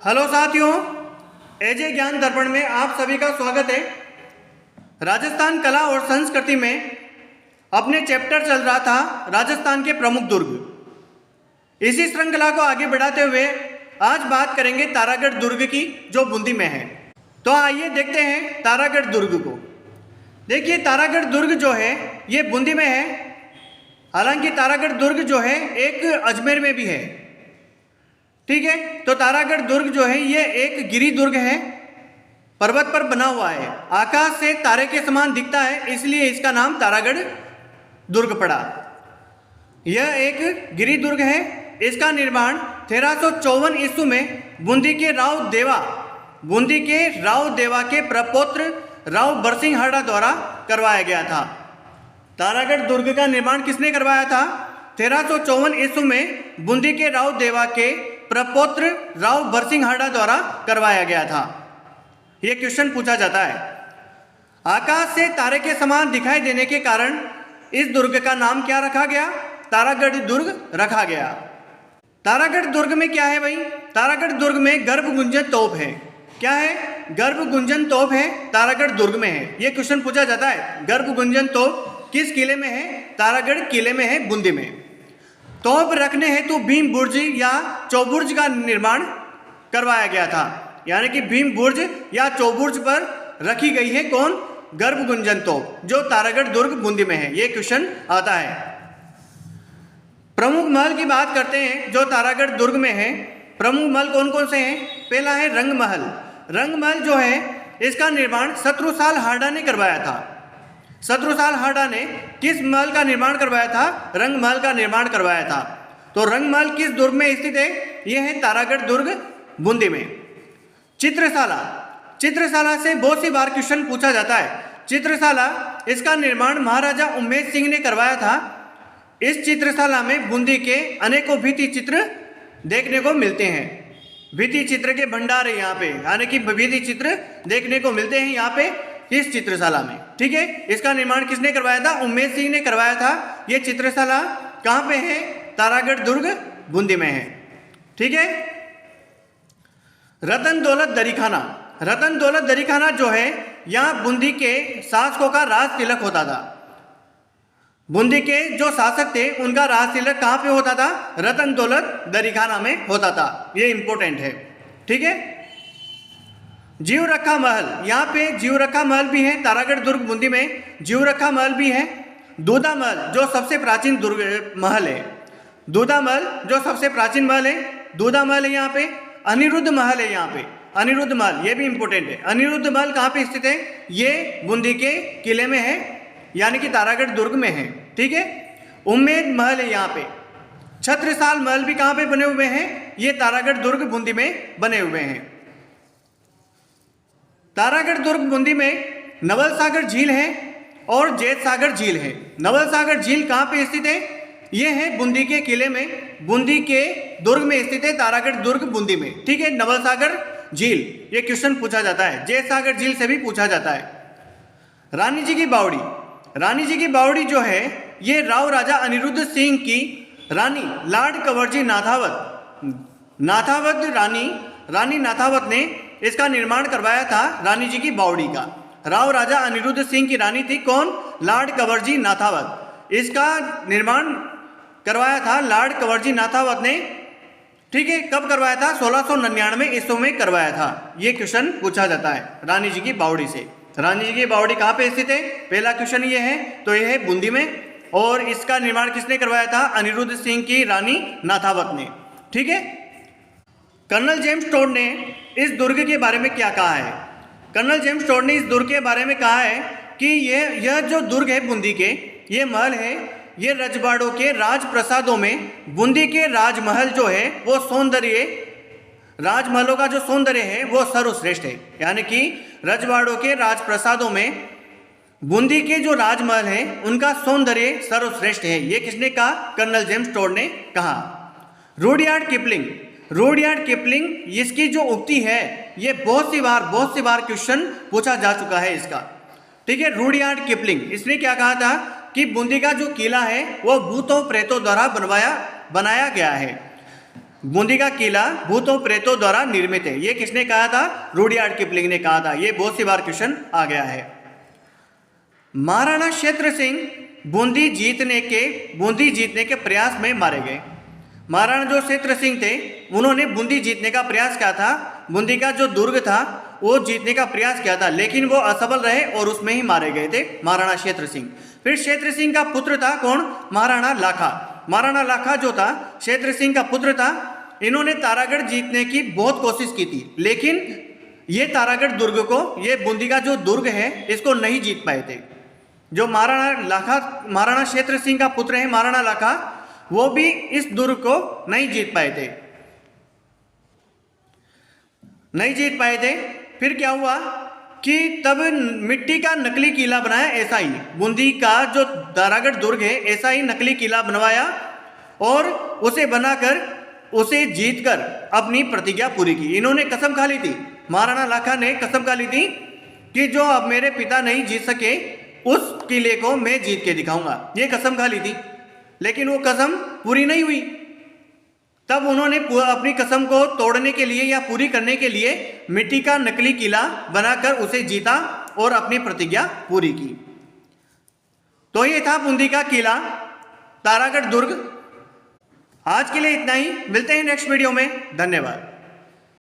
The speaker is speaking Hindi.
हेलो साथियों, एजे ज्ञान दर्पण में आप सभी का स्वागत है। राजस्थान कला और संस्कृति में अपने चैप्टर चल रहा था राजस्थान के प्रमुख दुर्ग। इसी श्रृंखला को आगे बढ़ाते हुए आज बात करेंगे तारागढ़ दुर्ग की, जो बूंदी में है। तो आइए देखते हैं तारागढ़ दुर्ग को। देखिए, तारागढ़ दुर्ग जो है ये बूंदी में है। हालांकि तारागढ़ दुर्ग जो है एक अजमेर में भी है। ठीक है, तो तारागढ़ दुर्ग जो है ये एक गिरी दुर्ग है, पर्वत पर बना हुआ है। आकाश से तारे के समान दिखता है, इसलिए इसका नाम तारागढ़ दुर्ग पड़ा। यह एक गिरी दुर्ग है। इसका निर्माण 1354 ईस्वी में बूंदी के राव देवा के प्रपौत्र राव बरसिंघाड़ा द्वारा करवाया गया था। तारागढ़ दुर्ग का निर्माण किसने करवाया था? 1354 ईस्वी में बूंदी के राव देवा के प्रपौत्र राव बरसिंघाड़ा द्वारा करवाया गया था। यह क्वेश्चन पूछा जाता है। आकाश से तारे के समान दिखाई देने के कारण इस दुर्ग का नाम क्या रखा गया? तारागढ़ दुर्ग रखा गया। तारागढ़ दुर्ग में क्या है भाई? तारागढ़ दुर्ग में गर्भ गुंजन तोप है। क्या है? गर्भ गुंजन तोप है, तारागढ़ दुर्ग में है। यह क्वेश्चन पूछा जाता है। गर्भ गुंजन तोप किस किले में है? तारागढ़ किले में है, बूंदी में। तोप रखने हेतु भीम बुर्ज या चौबुर्ज का निर्माण करवाया गया था। यानी कि भीम बुर्ज या चौबुर्ज पर रखी गई है कौन? गर्भ गुंजन तोप, जो तारागढ़ दुर्ग बूंदी में है। यह क्वेश्चन आता है। प्रमुख महल की बात करते हैं जो तारागढ़ दुर्ग में है। प्रमुख महल कौन कौन से हैं? पहला है रंग महल। रंग महल जो है इसका निर्माण शत्रुसाल हार्डा ने करवाया था। शत्रुसाल हार्डा ने किस महल का निर्माण करवाया था? रंग महल का निर्माण करवाया था। तो रंग महल किस दुर्ग में स्थित है? यह है तारागढ़ दुर्ग बूंदी में। चित्रशाला, चित्रशाला से बहुत सी बार क्वेश्चन पूछा जाता है। चित्रशाला, इसका निर्माण महाराजा उमेश सिंह ने करवाया था। इस चित्रशाला में बूंदी के अनेकों भित्ति चित्र देखने को मिलते हैं। भित्ति चित्र के भंडार है यहाँ पे, यानी कि भित्ति चित्र देखने को मिलते हैं यहाँ पे इस चित्रशाला में। ठीक है, इसका निर्माण किसने करवाया था? उमेश सिंह ने करवाया था। ये चित्रशाला कहाँ पे है? तारागढ़ दुर्ग बूंदी में है। ठीक है। रतन दौलत दरीखाना, रतन दौलत दरीखाना जो है यहाँ बूंदी के शासकों का राज तिलक होता था। बूंदी के जो शासक थे उनका राज तिलक कहाँ पे होता था? रतन दौलत दरीखाना में होता था। ये इंपॉर्टेंट है। ठीक है। जीव रखा महल, यहाँ पे जीव रखा महल भी है। तारागढ़ दुर्ग बूंदी में जीव रखा महल भी है। दूधा महल जो सबसे प्राचीन दुर्ग महल है। दूधा महल जो सबसे प्राचीन महल है, दूधा महल है यहाँ पे। अनिरुद्ध महल है यहाँ पे, अनिरुद्ध महल, ये भी इंपॉर्टेंट है। अनिरुद्ध महल कहाँ पे स्थित है? ये बूंदी के किले में है, यानी कि तारागढ़ दुर्ग में है। ठीक है। उम्मेद महल है यहाँ पे। छत्रसाल महल भी कहाँ पे बने हुए हैं? ये तारागढ़ दुर्ग बूंदी में बने हुए हैं। तारागढ़ दुर्ग बूंदी में नवल सागर झील है और जैत सागर झील है। नवल सागर झील कहाँ पे स्थित है? ये है बूंदी के किले में, बूंदी के दुर्ग में स्थित है तारागढ़ दुर्ग बूंदी में। ठीक है। नवल सागर झील, ये क्वेश्चन पूछा जाता है। जैत सागर झील से भी पूछा जाता है। रानी जी की बावड़ी, रानी जी की बावड़ी जो है ये राव राजा अनिरुद्ध सिंह की रानी लाड कंवरजी नाथावत रानी नाथावत ने इसका निर्माण करवाया था। रानी जी की बावड़ी का राव राजा अनिरुद्ध सिंह की रानी थी कौन? लाड कंवरजी नाथावत। इसका निर्माण करवाया था लाड कंवरजी नाथावत ने। ठीक है। कब करवाया था? 1699 ईस्वी में करवाया था। ये क्वेश्चन पूछा जाता है रानी जी की बावड़ी से। रानी जी की बावड़ी कहाँ पे स्थित है? पहला क्वेश्चन ये है, तो यह है बूंदी में। और इसका निर्माण किसने करवाया था? अनिरुद्ध सिंह की रानी नाथावत ने। ठीक है। कर्नल जेम्स टोड ने इस दुर्ग के बारे में क्या कहा है? कर्नल जेम्स टोड ने इस दुर्ग के बारे में कहा है कि यह जो दुर्ग है बूंदी के, ये महल है, ये रजवाड़ों के राजप्रसादों में बूंदी के राजमहल जो है वो सौंदर्य, राजमहलों का जो सौंदर्य है वो सर्वश्रेष्ठ है। यानी कि रजवाड़ों के राजप्रसादों में बूंदी के जो राजमहल हैं उनका सौंदर्य सर्वश्रेष्ठ है। ये किसने कहा? कर्नल जेम्स टोड ने कहा। रुडयार्ड किपलिंग, रुडयार्ड किपलिंग इसकी जो उक्ति है ये बहुत सी बार क्वेश्चन पूछा जा चुका है इसका। ठीक है। रुडयार्ड किपलिंग, इसने क्या कहा था कि बूंदी का जो किला है वो भूतों प्रेतों द्वारा बनाया गया है। बूंदी का किला भूतों प्रेतों द्वारा निर्मित है। ये किसने कहा था? रुडयार्ड किपलिंग ने कहा था। ये बहुत सी बार क्वेश्चन आ गया है। महाराणा क्षेत्र सिंह बूंदी जीतने के प्रयास में मारे गए। महाराणा जो क्षेत्र सिंह थे उन्होंने बूंदी जीतने का प्रयास किया था। बूंदी का जो दुर्ग था वो जीतने का प्रयास किया था, लेकिन वो असफल रहे और उसमें ही मारे गए थे महाराणा क्षेत्र सिंह। फिर क्षेत्र सिंह का पुत्र था कौन? महाराणा लाखा। महाराणा लाखा जो था क्षेत्र सिंह का पुत्र था। इन्होंने तारागढ़ जीतने की बहुत कोशिश की थी, लेकिन ये तारागढ़ दुर्ग को, ये बूंदी का जो दुर्ग है इसको नहीं जीत पाए थे। जो महाराणा क्षेत्र सिंह का पुत्र है महाराणा लाखा, वो भी इस दुर्ग को नहीं जीत पाए थे। फिर क्या हुआ कि तब मिट्टी का नकली किला बनाया एसआई। बूंदी का जो तारागढ़ दुर्ग है ऐसा ही नकली किला बनवाया और उसे बनाकर उसे जीतकर अपनी प्रतिज्ञा पूरी की। इन्होंने कसम खा ली थी, महाराणा लाखा ने कसम खा ली थी कि जो अब मेरे पिता नहीं जीत सके उस किले को मैं जीत के दिखाऊंगा। ये कसम खा ली थी, लेकिन वो कसम पूरी नहीं हुई। तब उन्होंने अपनी कसम को तोड़ने के लिए या पूरी करने के लिए मिट्टी का नकली किला बनाकर उसे जीता और अपनी प्रतिज्ञा पूरी की। तो ये था बूंदी का किला, तारागढ़ दुर्ग। आज के लिए इतना ही, मिलते हैं नेक्स्ट वीडियो में। धन्यवाद।